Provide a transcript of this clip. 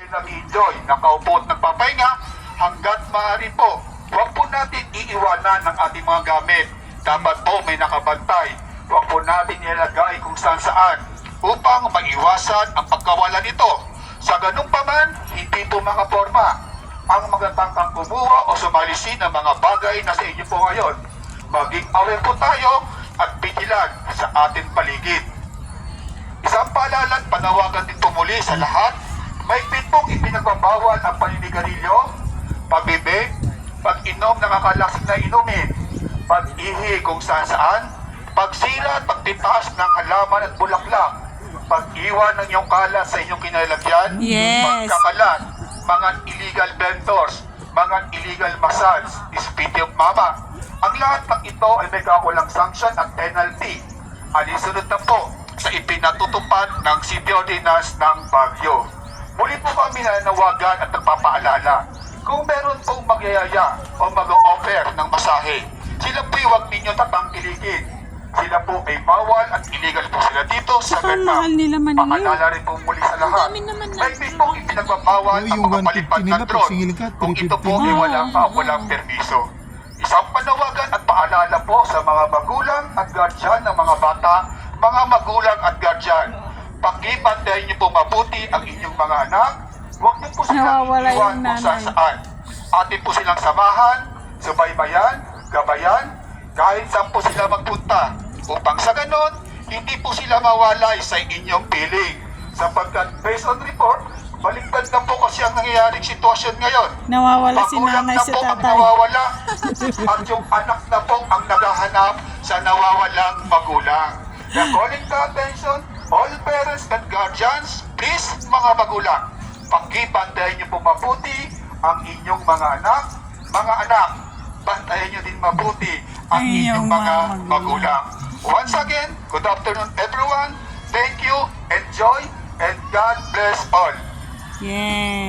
nag-enjoy, nakaupo at nagpapahinga, hanggat maaari po, huwag po natin iiwanan ang ating mga gamit. Dapat po may nakabantay. Huwag po natin ilagay kung saan upang maiwasan ang pagkawalan nito. Sa ganung paman, hindi po makaporma ang magandang kumuha o sumalisi ng mga bagay na sa inyo po ngayon. Maging aware po tayo at bigilan sa ating paligid. Isang paalala at panawagan din po muli sa lahat, may pong ipinagbabawal ang paninigarilyo, pag-ibig, pag-inom ng akalasin na inumin, pag-ihi kung saan, pagsira at pagtitaas ng halaman at bulaklak, pag-iwan ng iyong kalat sa inyong kinalagyan, pagkakalat, mga illegal vendors, mga illegal massage, spiti of mama. Ang lahat ng ito ay may kakulang sanction at penalty. Alisunod na po sa ipinatutupad ng City Ordinance ng Baguio. Muli po kami nananawagan at nagpapaalala. Kung meron pong magyayaya o mag-offer ng masahe, sila po'y huwag ninyo tatangkilikin. Sila po ay bawal at illegal po sila dito sa Vietnam. Paalala rin po muli sa lahat. May pong ipinagbabawal ang pagpapalipad ng drone kung ito po ay walang permiso. Isang panawagan at paalala po sa mga magulang at guardian ng mga bata, mga magulang at guardian. Pakibantayan niyo po mabuti ang inyong mga anak. Huwag niyo po silang iwan kung saan. Atin po silang samahan, subaybayan, gabayan, kahit saan po sila magpunta. Upang sa ganon, hindi po sila mawalay sa inyong piling. Sapagkat based on report, baliktad na po kasi ang nangyayaring sitwasyon ngayon. Nawawala si Magulang nanay na sa po ang tatay. nawawala at yung anak na po ang naghahanap sa nawawalang magulang. Kaya calling the attention, all parents and guardians, please mga magulang, pakibantayan niyo po mabuti ang inyong mga anak, bantayan niyo din mabuti ang inyong mga magulang. Once again, good afternoon everyone. Thank you, enjoy, and God bless all. Yeah.